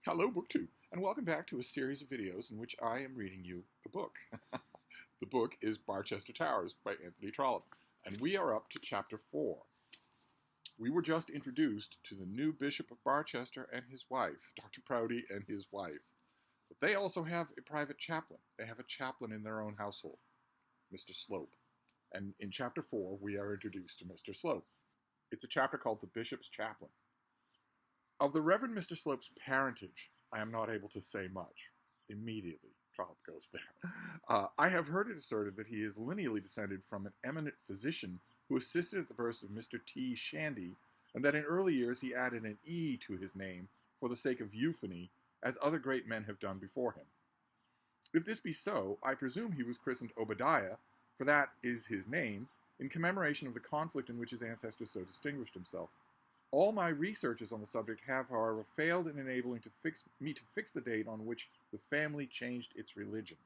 Hello, BookTube, and welcome back to a series of videos in which I am reading you a book. The book is Barchester Towers by Anthony Trollope, and we are up to Chapter 4. We were just introduced to the new Bishop of Barchester and his wife, Dr. Prouty and his wife. But they also have a private chaplain. They have a chaplain in their own household, Mr. Slope. And in Chapter 4, we are introduced to Mr. Slope. It's a chapter called The Bishop's Chaplain. Of the Reverend Mr. Slope's parentage, I am not able to say much. Immediately, Trollope goes there. I have heard it asserted that he is lineally descended from an eminent physician who assisted at the birth of Mr. T. Shandy, and that in early years he added an E to his name for the sake of euphony, as other great men have done before him. If this be so, I presume he was christened Obadiah, for that is his name, in commemoration of the conflict in which his ancestor so distinguished himself. All my researches on the subject have, however, failed in enabling me to fix the date on which the family changed its religion.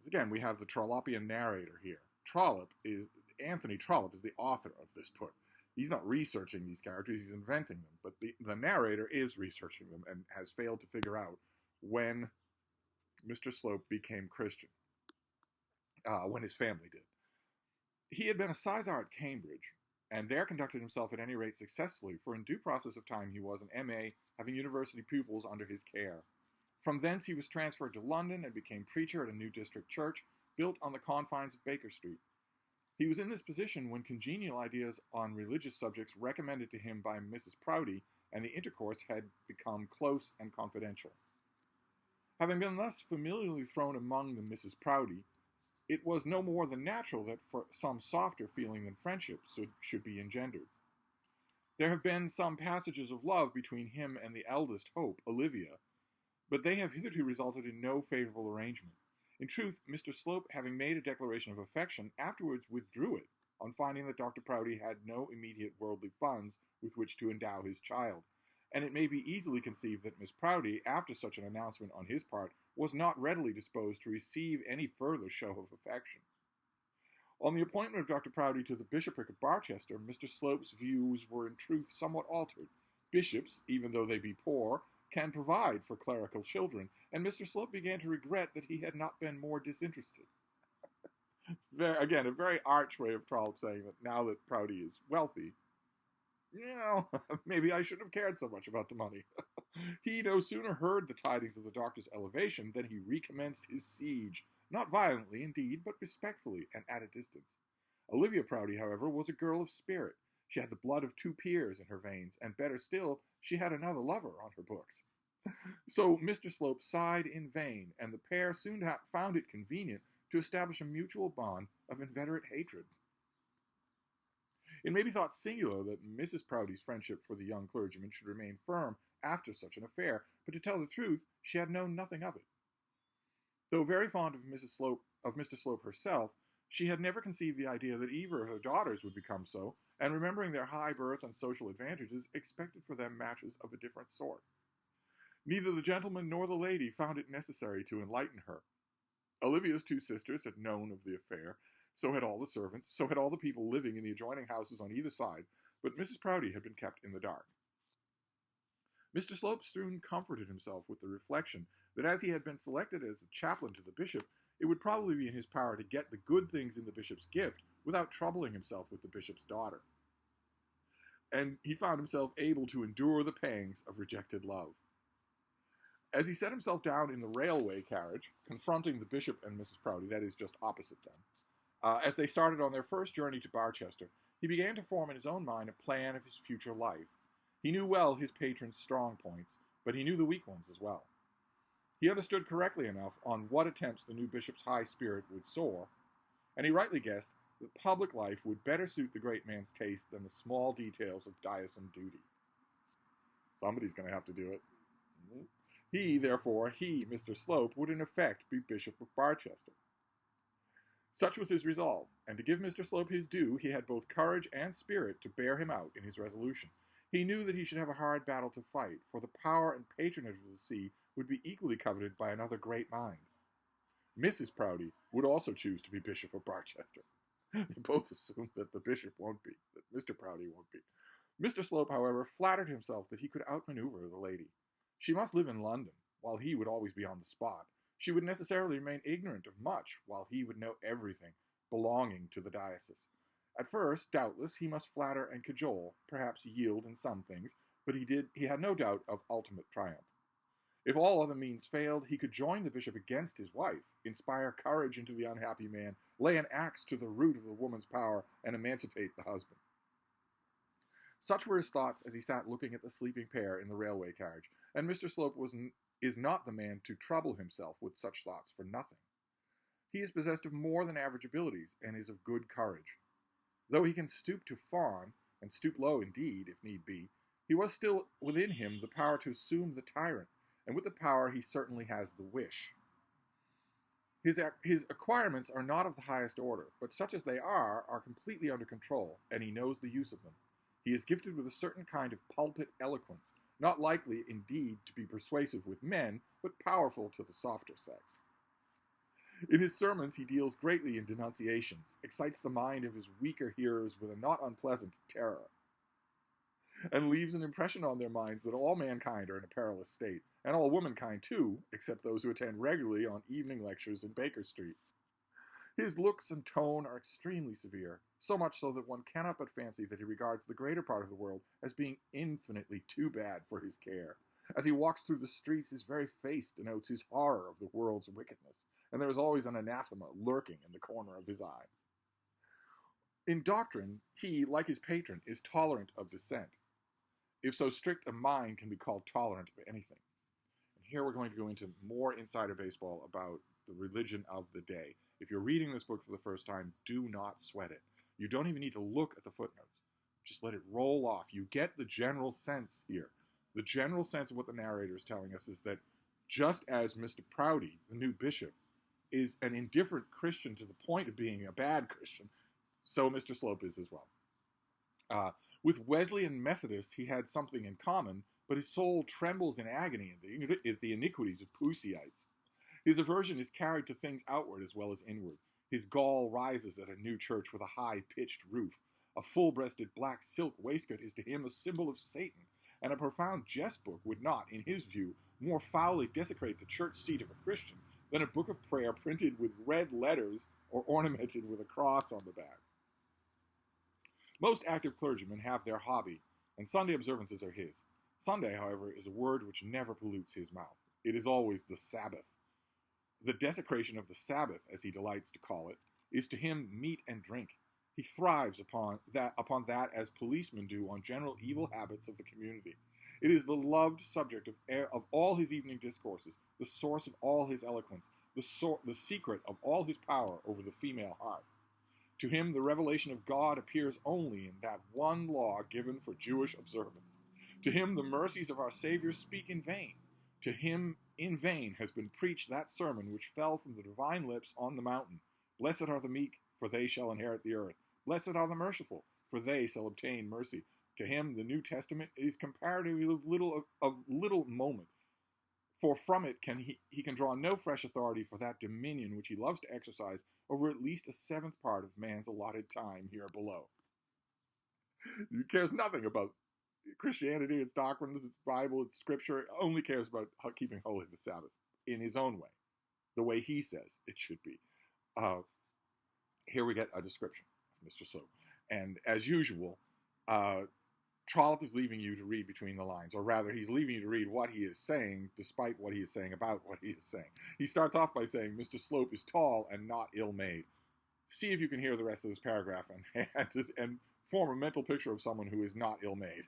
Again, we have the Trollopian narrator here. Anthony Trollope is the author of this book. He's not researching these characters, he's inventing them, but the narrator is researching them and has failed to figure out when Mr. Slope became Christian, when his family did. He had been a sizar at Cambridge, and there conducted himself at any rate successfully, for in due process of time he was an M.A., having university pupils under his care. From thence he was transferred to London and became preacher at a new district church, built on the confines of Baker Street. He was in this position when congenial ideas on religious subjects recommended to him by Mrs. Prouty, and the intercourse had become close and confidential. Having been thus familiarly thrown among the Mrs. Prouty, it was no more than natural that for some softer feeling than friendship should be engendered. There have been some passages of love between him and the eldest hope, Olivia, but they have hitherto resulted in no favorable arrangement. In truth, Mr. Slope, having made a declaration of affection, afterwards withdrew it, on finding that Dr. Prouty had no immediate worldly funds with which to endow his child, and it may be easily conceived that Miss Prouty, after such an announcement on his part, was not readily disposed to receive any further show of affection. On the appointment of Dr. Prouty to the bishopric of Barchester, Mr. Slope's views were in truth somewhat altered. Bishops, even though they be poor, can provide for clerical children, and Mr. Slope began to regret that he had not been more disinterested. Again, a very arch way of Trollope saying that now that Prouty is wealthy, maybe I shouldn't have cared so much about the money. He no sooner heard the tidings of the doctor's elevation than he recommenced his siege, not violently indeed, but respectfully and at a distance. Olivia Prouty, however, was a girl of spirit. She had the blood of two peers in her veins, and better still, she had another lover on her books. So Mr. Slope sighed in vain, and the pair soon found it convenient to establish a mutual bond of inveterate hatred. It may be thought singular that Mrs. Prouty's friendship for the young clergyman should remain firm after such an affair, but to tell the truth, she had known nothing of it. Though very fond of Mr. Slope herself, she had never conceived the idea that either of her daughters would become so, and remembering their high birth and social advantages, expected for them matches of a different sort. Neither the gentleman nor the lady found it necessary to enlighten her. Olivia's two sisters had known of the affair, so had all the servants, so had all the people living in the adjoining houses on either side, but Mrs. Prouty had been kept in the dark. Mr. Slope soon comforted himself with the reflection that as he had been selected as a chaplain to the bishop, it would probably be in his power to get the good things in the bishop's gift without troubling himself with the bishop's daughter. And he found himself able to endure the pangs of rejected love. As he set himself down in the railway carriage, confronting the bishop and Mrs. Prouty, that is, just opposite them, as they started on their first journey to Barchester, he began to form in his own mind a plan of his future life. He knew well his patron's strong points, but he knew the weak ones as well. He understood correctly enough on what attempts the new bishop's high spirit would soar, and he rightly guessed that public life would better suit the great man's taste than the small details of diocesan duty. Somebody's going to have to do it. Therefore, Mr. Slope, would in effect be Bishop of Barchester. Such was his resolve, and to give Mr. Slope his due, he had both courage and spirit to bear him out in his resolution. He knew that he should have a hard battle to fight, for the power and patronage of the see would be equally coveted by another great mind. Mrs. Prouty would also choose to be Bishop of Barchester. They both assume that the bishop won't be, that Mr. Prouty won't be. Mr. Slope, however, flattered himself that he could outmaneuver the lady. She must live in London, while he would always be on the spot. She would necessarily remain ignorant of much, while he would know everything belonging to the diocese. At first, doubtless, he must flatter and cajole, perhaps yield in some things, but he had no doubt of ultimate triumph. If all other means failed, he could join the bishop against his wife, inspire courage into the unhappy man, lay an axe to the root of the woman's power, and emancipate the husband. Such were his thoughts as he sat looking at the sleeping pair in the railway carriage, and Mr. Slope is not the man to trouble himself with such thoughts for nothing. He is possessed of more than average abilities, and is of good courage. Though he can stoop to fawn, and stoop low indeed, if need be, he was still within him the power to assume the tyrant, and with the power he certainly has the wish. His acquirements are not of the highest order, but such as they are completely under control, and he knows the use of them. He is gifted with a certain kind of pulpit eloquence, not likely, indeed, to be persuasive with men, but powerful to the softer sex. In his sermons he deals greatly in denunciations, excites the mind of his weaker hearers with a not unpleasant terror, and leaves an impression on their minds that all mankind are in a perilous state, and all womankind too, except those who attend regularly on evening lectures in Baker Street. His looks and tone are extremely severe, so much so that one cannot but fancy that he regards the greater part of the world as being infinitely too bad for his care. As he walks through the streets, his very face denotes his horror of the world's wickedness, and there is always an anathema lurking in the corner of his eye. In doctrine, he, like his patron, is tolerant of dissent, if so strict a mind can be called tolerant of anything. And here we're going to go into more insider baseball about the religion of the day. If you're reading this book for the first time, do not sweat it. You don't even need to look at the footnotes. Just let it roll off. You get the general sense here. The general sense of what the narrator is telling us is that just as Mr. Prouty, the new bishop, is an indifferent Christian to the point of being a bad Christian, so Mr. Slope is as well. With Wesleyan Methodists, he had something in common, but his soul trembles in agony at the iniquities of Puseyites. His aversion is carried to things outward as well as inward. His gall rises at a new church with a high-pitched roof. A full-breasted black silk waistcoat is to him a symbol of Satan, and a profound jest book would not, in his view, more foully desecrate the church seat of a Christian than a book of prayer printed with red letters or ornamented with a cross on the back. Most active clergymen have their hobby, and Sunday observances are his. Sunday, however, is a word which never pollutes his mouth. It is always the Sabbath. The desecration of the Sabbath, as he delights to call it, is to him meat and drink. He thrives upon that as policemen do on general evil habits of the community. It is the loved subject of all his evening discourses, the source of all his eloquence, the secret of all his power over the female heart. To him, the revelation of God appears only in that one law given for Jewish observance. To him, the mercies of our Savior speak in vain. To him, in vain has been preached that sermon which fell from the divine lips on the mountain. Blessed are the meek, for they shall inherit the earth. Blessed are the merciful, for they shall obtain mercy. To him, the New Testament is comparatively of little moment, for from it he can draw no fresh authority for that dominion which he loves to exercise over at least a seventh part of man's allotted time here below. He cares nothing about Christianity, its doctrines, its Bible, its scripture. It only cares about keeping holy the Sabbath in his own way, the way he says it should be. Here we get a description of Mr. Slope. And as usual, Trollope is leaving you to read between the lines, or rather, he's leaving you to read what he is saying, despite what he is saying about what he is saying. He starts off by saying, Mr. Slope is tall and not ill-made. See if you can hear the rest of this paragraph and form a mental picture of someone who is not ill-made.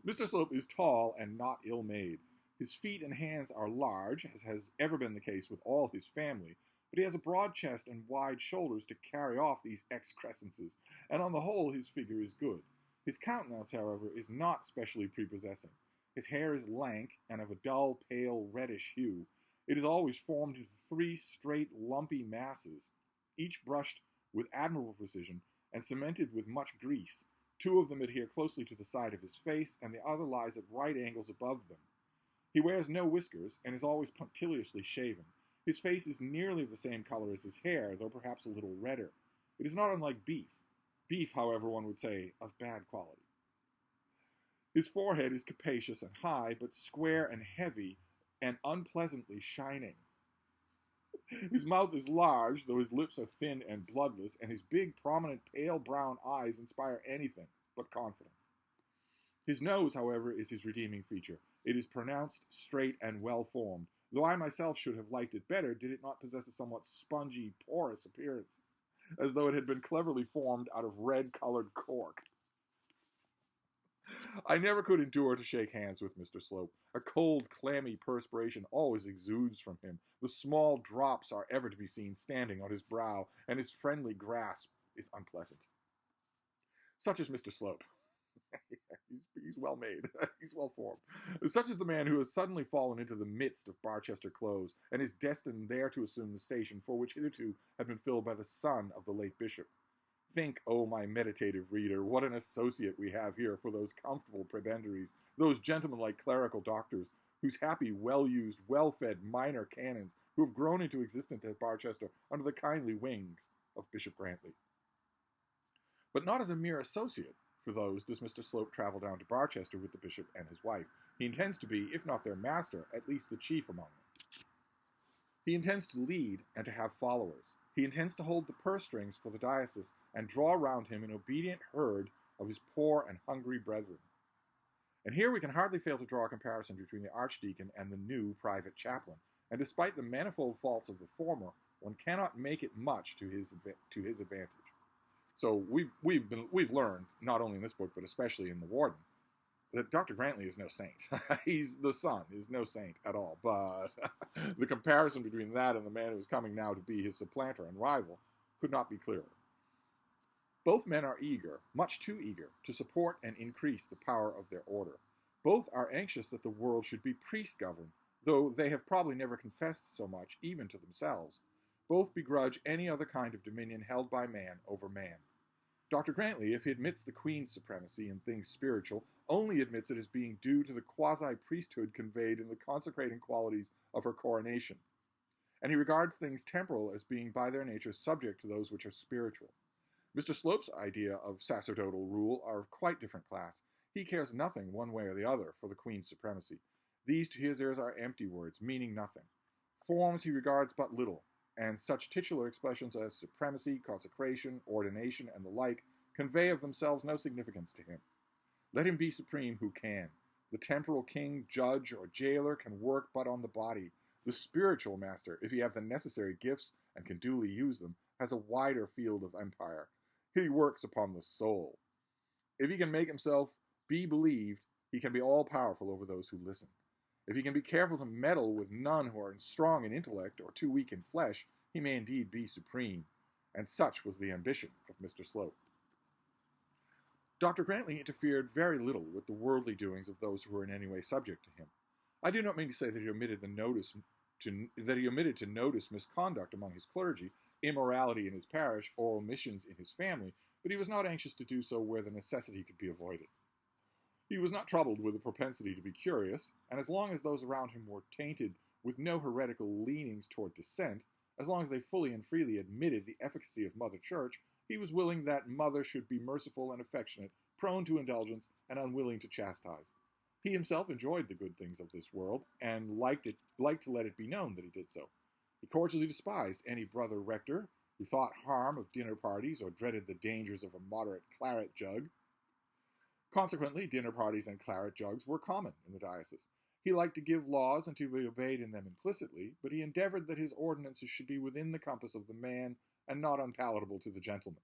Mr. Slope is tall and not ill-made. His feet and hands are large, as has ever been the case with all his family, but he has a broad chest and wide shoulders to carry off these excrescences, and on the whole his figure is good. His countenance, however, is not specially prepossessing. His hair is lank and of a dull, pale, reddish hue. It is always formed into 3 straight, lumpy masses, each brushed with admirable precision and cemented with much grease. 2 of them adhere closely to the side of his face, and the other lies at right angles above them. He wears no whiskers, and is always punctiliously shaven. His face is nearly of the same color as his hair, though perhaps a little redder. It is not unlike beef. Beef, however, one would say, of bad quality. His forehead is capacious and high, but square and heavy and unpleasantly shining. His mouth is large, though his lips are thin and bloodless, and his big, prominent, pale brown eyes inspire anything but confidence. His nose, however, is his redeeming feature. It is pronounced, straight, and well-formed, though I myself should have liked it better did it not possess a somewhat spongy, porous appearance, as though it had been cleverly formed out of red-colored cork. I never could endure to shake hands with Mr. Slope. A cold, clammy perspiration always exudes from him. The small drops are ever to be seen standing on his brow, and his friendly grasp is unpleasant. Such is Mr. Slope. He's well made. He's well formed. Such is the man who has suddenly fallen into the midst of Barchester Close, and is destined there to assume the station for which hitherto had been filled by the son of the late bishop. Think, oh my meditative reader, what an associate we have here for those comfortable prebendaries, those gentlemanlike clerical doctors, whose happy, well-used, well-fed minor canons, who have grown into existence at Barchester under the kindly wings of Bishop Grantley. But not as a mere associate, for those does Mr. Slope travel down to Barchester with the bishop and his wife. He intends to be, if not their master, at least the chief among them. He intends to lead and to have followers. He intends to hold the purse strings for the diocese and draw round him an obedient herd of his poor and hungry brethren. And here we can hardly fail to draw a comparison between the archdeacon and the new private chaplain, and despite the manifold faults of the former, one cannot make it much to his advantage. So we've learned, not only in this book, but especially in The Warden, that Dr. Grantley is no saint. He's the son, is no saint at all. But the comparison between that and the man who is coming now to be his supplanter and rival could not be clearer. Both men are eager, much too eager, to support and increase the power of their order. Both are anxious that the world should be priest-governed, though they have probably never confessed so much, even to themselves. Both begrudge any other kind of dominion held by man over man. Dr. Grantley, if he admits the Queen's supremacy in things spiritual, only admits it as being due to the quasi-priesthood conveyed in the consecrating qualities of her coronation. And he regards things temporal as being by their nature subject to those which are spiritual. Mr. Slope's idea of sacerdotal rule are of quite different class. He cares nothing one way or the other for the Queen's supremacy. These to his ears are empty words, meaning nothing. Forms he regards but little, and such titular expressions as supremacy, consecration, ordination, and the like convey of themselves no significance to him. Let him be supreme who can. The temporal king, judge, or jailer can work but on the body. The spiritual master, if he have the necessary gifts and can duly use them, has a wider field of empire. He works upon the soul. If he can make himself be believed, he can be all-powerful over those who listen. If he can be careful to meddle with none who are strong in intellect or too weak in flesh, he may indeed be supreme. And such was the ambition of Mr. Slope. Dr. Grantley interfered very little with the worldly doings of those who were in any way subject to him. I do not mean to say that he omitted to notice misconduct among his clergy, immorality in his parish, or omissions in his family, but he was not anxious to do so where the necessity could be avoided. He was not troubled with a propensity to be curious, and as long as those around him were tainted with no heretical leanings toward dissent, as long as they fully and freely admitted the efficacy of Mother Church, he was willing that Mother should be merciful and affectionate, prone to indulgence, and unwilling to chastise. He himself enjoyed the good things of this world, and liked to let it be known that he did so. He cordially despised any brother rector who thought harm of dinner parties or dreaded the dangers of a moderate claret jug. Consequently, dinner parties and claret jugs were common in the diocese. He liked to give laws and to be obeyed in them implicitly, but he endeavored that his ordinances should be within the compass of the man and not unpalatable to the gentleman.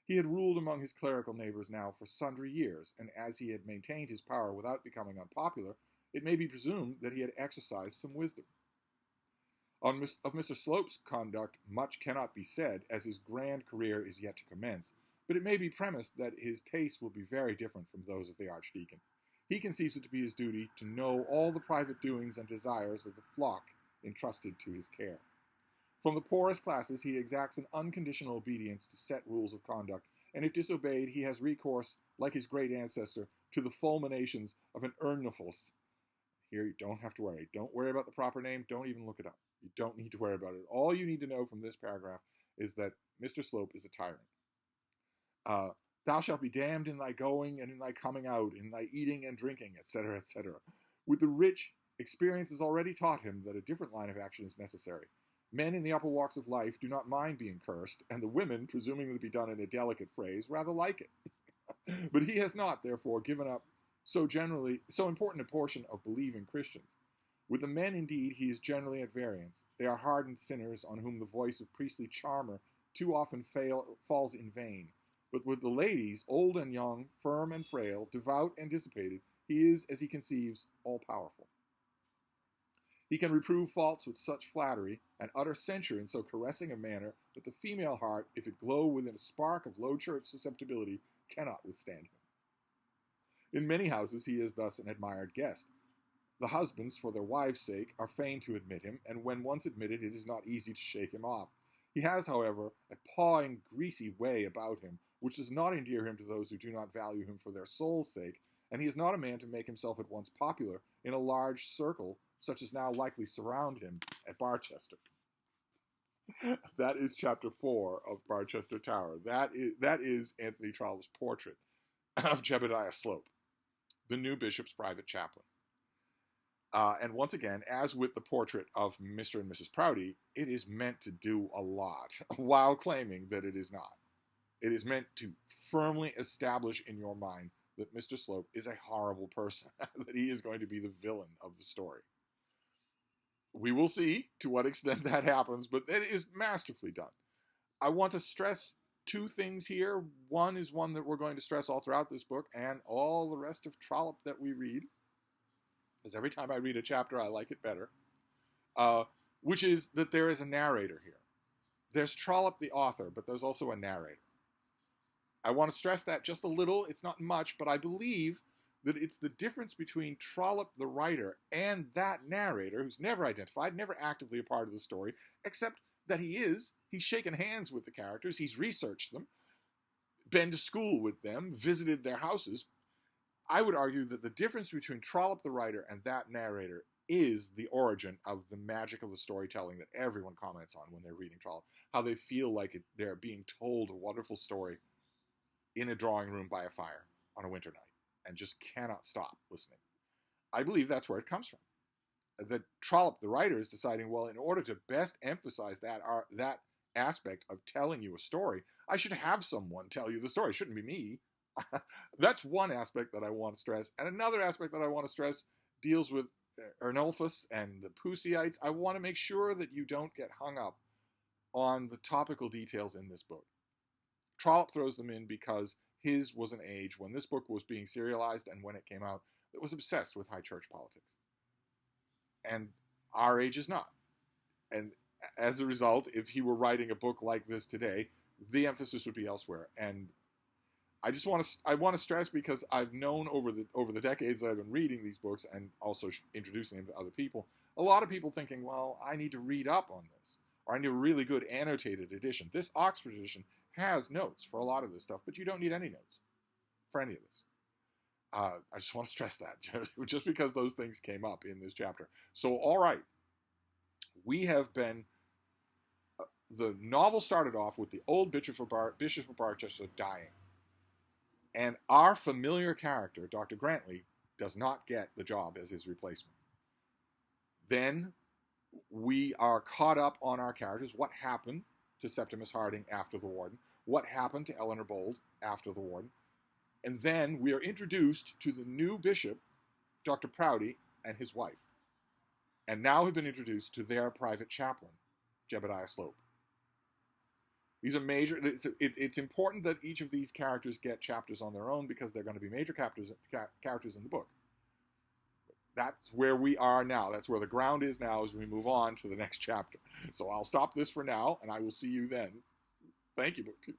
He had ruled among his clerical neighbors now for sundry years, and as he had maintained his power without becoming unpopular, it may be presumed that he had exercised some wisdom. Of Mr. Slope's conduct much cannot be said, as his grand career is yet to commence, but it may be premised that his tastes will be very different from those of the archdeacon. He conceives it to be his duty to know all the private doings and desires of the flock entrusted to his care. From the poorest classes he exacts an unconditional obedience to set rules of conduct, and if disobeyed he has recourse, like his great ancestor, to the fulminations of an urnifus. Here you don't have to worry. Don't worry about the proper name. Don't even look it up. You don't need to worry about it. All you need to know from this paragraph is that Mr. Slope is a tyrant. Thou shalt be damned in thy going and in thy coming out, in thy eating and drinking, etc., etc. With the rich, experience has already taught him that a different line of action is necessary. Men in the upper walks of life do not mind being cursed, and the women, presuming to be done in a delicate phrase, rather like it. But he has not, therefore, given up so important a portion of believing Christians. With the men, indeed, he is generally at variance. They are hardened sinners on whom the voice of priestly charmer too often falls in vain. But with the ladies, old and young, firm and frail, devout and dissipated, he is, as he conceives, all-powerful. He can reprove faults with such flattery, and utter censure in so caressing a manner, that the female heart, if it glow within a spark of low church susceptibility, cannot withstand him. In many houses he is thus an admired guest. The husbands, for their wives' sake, are fain to admit him, and when once admitted, it is not easy to shake him off. He has, however, a pawing, greasy way about him, which does not endear him to those who do not value him for their soul's sake, and he is not a man to make himself at once popular in a large circle, such as now likely surround him at Barchester. That is chapter 4 of Barchester Tower. That is Anthony Trollope's portrait of Jebediah Slope, the new bishop's private chaplain. And once again, as with the portrait of Mr. and Mrs. Prouty, it is meant to do a lot while claiming that it is not. It is meant to firmly establish in your mind that Mr. Slope is a horrible person, that he is going to be the villain of the story. We will see to what extent that happens, but it is masterfully done. I want to stress two things here. One is one that we're going to stress all throughout this book and all the rest of Trollope that we read, because every time I read a chapter, I like it better, which is that there is a narrator here. There's Trollope, the author, but there's also a narrator. I want to stress that just a little. It's not much, but I believe that it's the difference between Trollope, the writer, and that narrator, who's never identified, never actively a part of the story, except that he's shaken hands with the characters, he's researched them, been to school with them, visited their houses. I would argue that the difference between Trollope, the writer, and that narrator is the origin of the magic of the storytelling that everyone comments on when they're reading Trollope, how they feel like they're being told a wonderful story in a drawing room by a fire on a winter night and just cannot stop listening. I believe that's where it comes from. That Trollope, the writer, is deciding, well, in order to best emphasize that aspect of telling you a story, I should have someone tell you the story. It shouldn't be me. That's one aspect that I want to stress. And another aspect that I want to stress deals with Ernulphus and the Puseyites. I want to make sure that you don't get hung up on the topical details in this book. Trollope throws them in because his was an age when this book was being serialized and when it came out that was obsessed with high church politics. And our age is not. And as a result, if he were writing a book like this today, the emphasis would be elsewhere. And I want to stress, because I've known over the decades that I've been reading these books and also introducing them to other people, a lot of people thinking, well, I need to read up on this, or I need a really good annotated edition. This Oxford edition has notes for a lot of this stuff, but you don't need any notes for any of this. I just want to stress that, just because those things came up in this chapter. So, all right, we have been... the novel started off with the old Bishop of Barchester dying. And our familiar character, Dr. Grantley, does not get the job as his replacement. Then we are caught up on our characters. What happened to Septimus Harding after the Warden? What happened to Eleanor Bold after the Warden? And then we are introduced to the new bishop, Dr. Prouty, and his wife. And now have been introduced to their private chaplain, Jebediah Slope. These are major. It's important that each of these characters get chapters on their own, because they're going to be major characters in the book. That's where we are now. That's where the ground is now as we move on to the next chapter. So I'll stop this for now, and I will see you then. Thank you, BookTube.